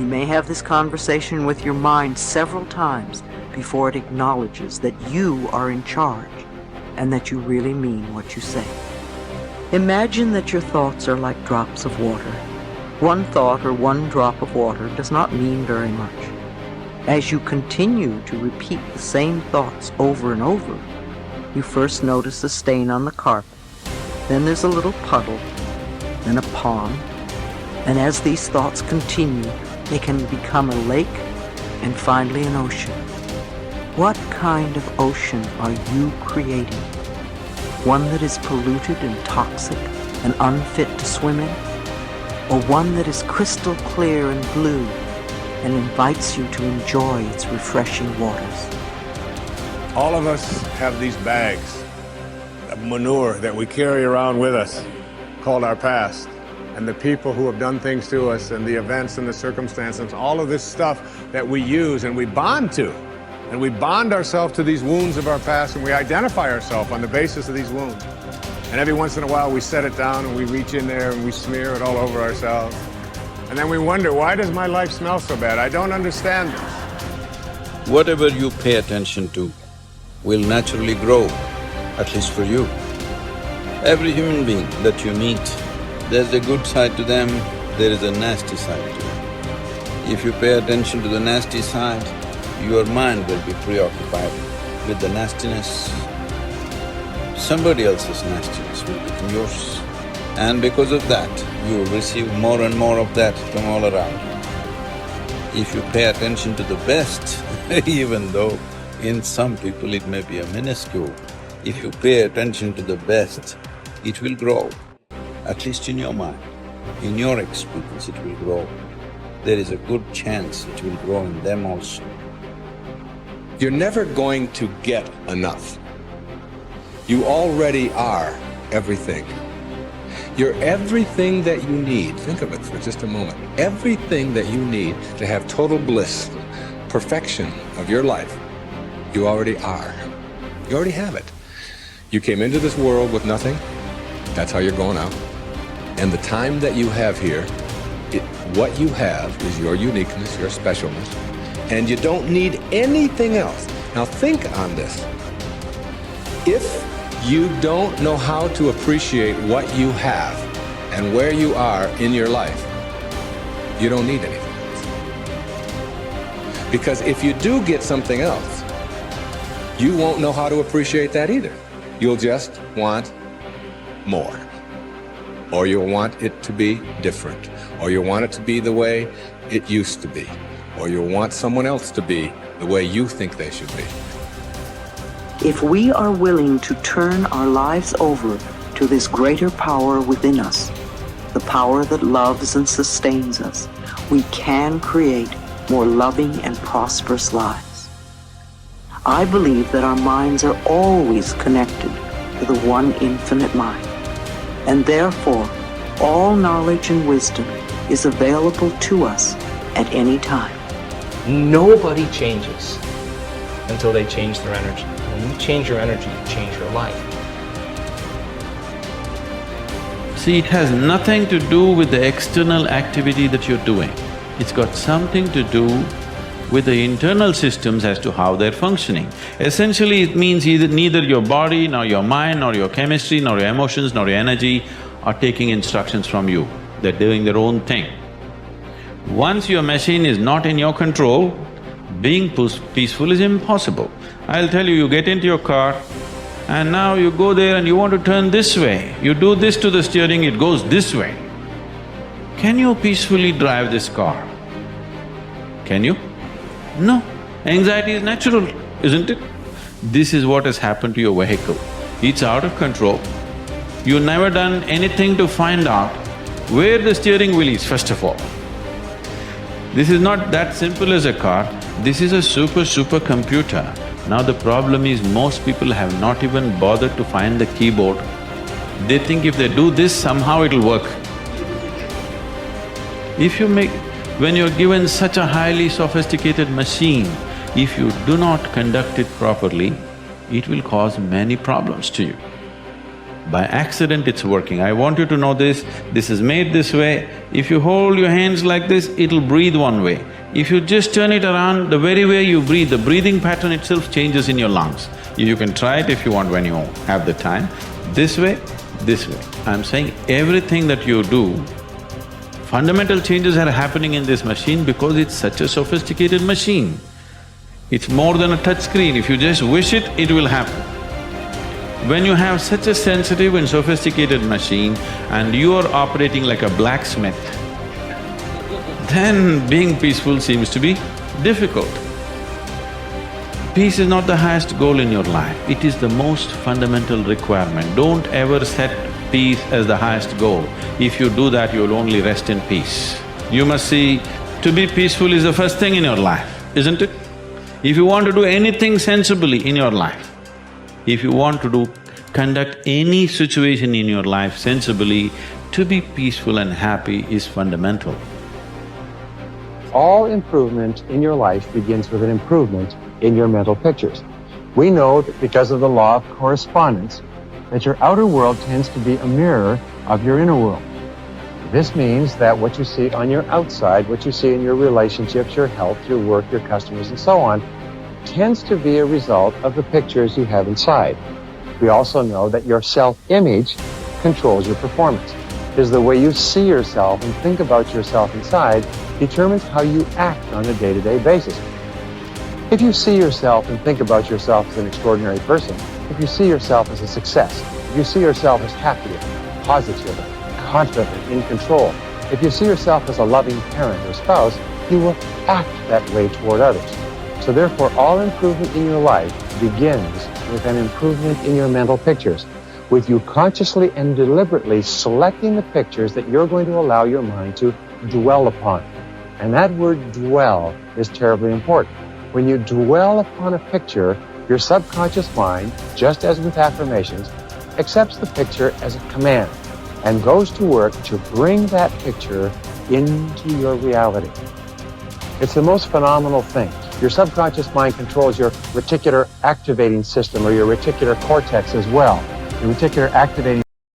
You may have this conversation with your mind several times before it acknowledges that you are in charge and that you really mean what you say. Imagine that your thoughts are like drops of water. One thought or one drop of water does not mean very much. As you continue to repeat the same thoughts over and over, you first notice a stain on the carpet, then there's a little puddle, then a pond, and as these thoughts continue, they can become a lake and finally an ocean. What kind of ocean are you creating? One that is polluted and toxic and unfit to swim in? Or one that is crystal clear and blue and invites you to enjoy its refreshing waters? All of us have these bags of manure that we carry around with us, called our past. And the people who have done things to us and the events and the circumstances, all of this stuff that we use and we bond to. And we bond ourselves to these wounds of our past, and we identify ourselves on the basis of these wounds. And every once in a while we set it down and we reach in there and we smear it all over ourselves. And then we wonder, why does my life smell so bad? I don't understand this. Whatever you pay attention to will naturally grow, at least for you. Every human being that you meet, there's a good side to them, there is a nasty side to them. If you pay attention to the nasty side, your mind will be preoccupied with the nastiness. Somebody else's nastiness will become yours. And because of that, you will receive more and more of that from all around. If you pay attention to the best, even though in some people it may be a minuscule, if you pay attention to the best, it will grow. At least in your mind, in your experience it will grow. There is a good chance it will grow in them also. You're never going to get enough. You already are everything. You're everything that you need. Think of it for just a moment. Everything that you need to have total bliss, perfection of your life, you already are. You already have it. You came into this world with nothing. That's how you're going out. And the time that you have here, what you have is your uniqueness, your specialness, and you don't need anything else. Now think on this. If you don't know how to appreciate what you have and where you are in your life, you don't need anything else. Because if you do get something else, you won't know how to appreciate that either. You'll just want more. Or you'll want it to be different. Or you'll want it to be the way it used to be. Or you'll want someone else to be the way you think they should be. If we are willing to turn our lives over to this greater power within us, the power that loves and sustains us, we can create more loving and prosperous lives. I believe that our minds are always connected to the one infinite mind, and therefore all knowledge and wisdom is available to us at any time. Nobody changes until they change their energy. When you change your energy, you change your life. See, it has nothing to do with the external activity that you're doing. It's got something to do with the internal systems as to how they're functioning. Essentially, it means neither your body, nor your mind, nor your chemistry, nor your emotions, nor your energy are taking instructions from you. They're doing their own thing. Once your machine is not in your control, being peaceful is impossible. I'll tell you, you get into your car and now you go there and you want to turn this way. You do this to the steering, it goes this way. Can you peacefully drive this car? Can you? No. Anxiety is natural, isn't it? This is what has happened to your vehicle. It's out of control. You've never done anything to find out where the steering wheel is, first of all. This is not that simple as a car, this is a super computer. Now the problem is most people have not even bothered to find the keyboard. They think if they do this, somehow it'll work. When you're given such a highly sophisticated machine, if you do not conduct it properly, it will cause many problems to you. By accident it's working. I want you to know this is made this way. If you hold your hands like this, it'll breathe one way. If you just turn it around, the very way you breathe, the breathing pattern itself changes in your lungs. You can try it if you want when you have the time. This way, this way. I'm saying everything that you do, fundamental changes are happening in this machine because it's such a sophisticated machine. It's more than a touch screen. If you just wish it, it will happen. When you have such a sensitive and sophisticated machine and you are operating like a blacksmith, then being peaceful seems to be difficult. Peace is not the highest goal in your life, it is the most fundamental requirement. Don't ever set peace as the highest goal. If you do that, you'll only rest in peace. You must see, to be peaceful is the first thing in your life, isn't it? If you want to do anything sensibly in your life, if you want to conduct any situation in your life sensibly, to be peaceful and happy is fundamental. All improvement in your life begins with an improvement in your mental pictures. We know that because of the law of correspondence, that your outer world tends to be a mirror of your inner world. This means that what you see on your outside, what you see in your relationships, your health, your work, your customers, and so on, tends to be a result of the pictures you have inside. We also know that your self-image controls your performance. Because the way you see yourself and think about yourself inside determines how you act on a day-to-day basis. If you see yourself and think about yourself as an extraordinary person, if you see yourself as a success, if you see yourself as happy, positive, confident, in control, if you see yourself as a loving parent or spouse, you will act that way toward others. So therefore, all improvement in your life begins with an improvement in your mental pictures, with you consciously and deliberately selecting the pictures that you're going to allow your mind to dwell upon. And that word dwell is terribly important. When you dwell upon a picture, your subconscious mind, just as with affirmations, accepts the picture as a command and goes to work to bring that picture into your reality. It's the most phenomenal thing. Your subconscious mind controls your reticular activating system or your reticular cortex as well. Your reticular activating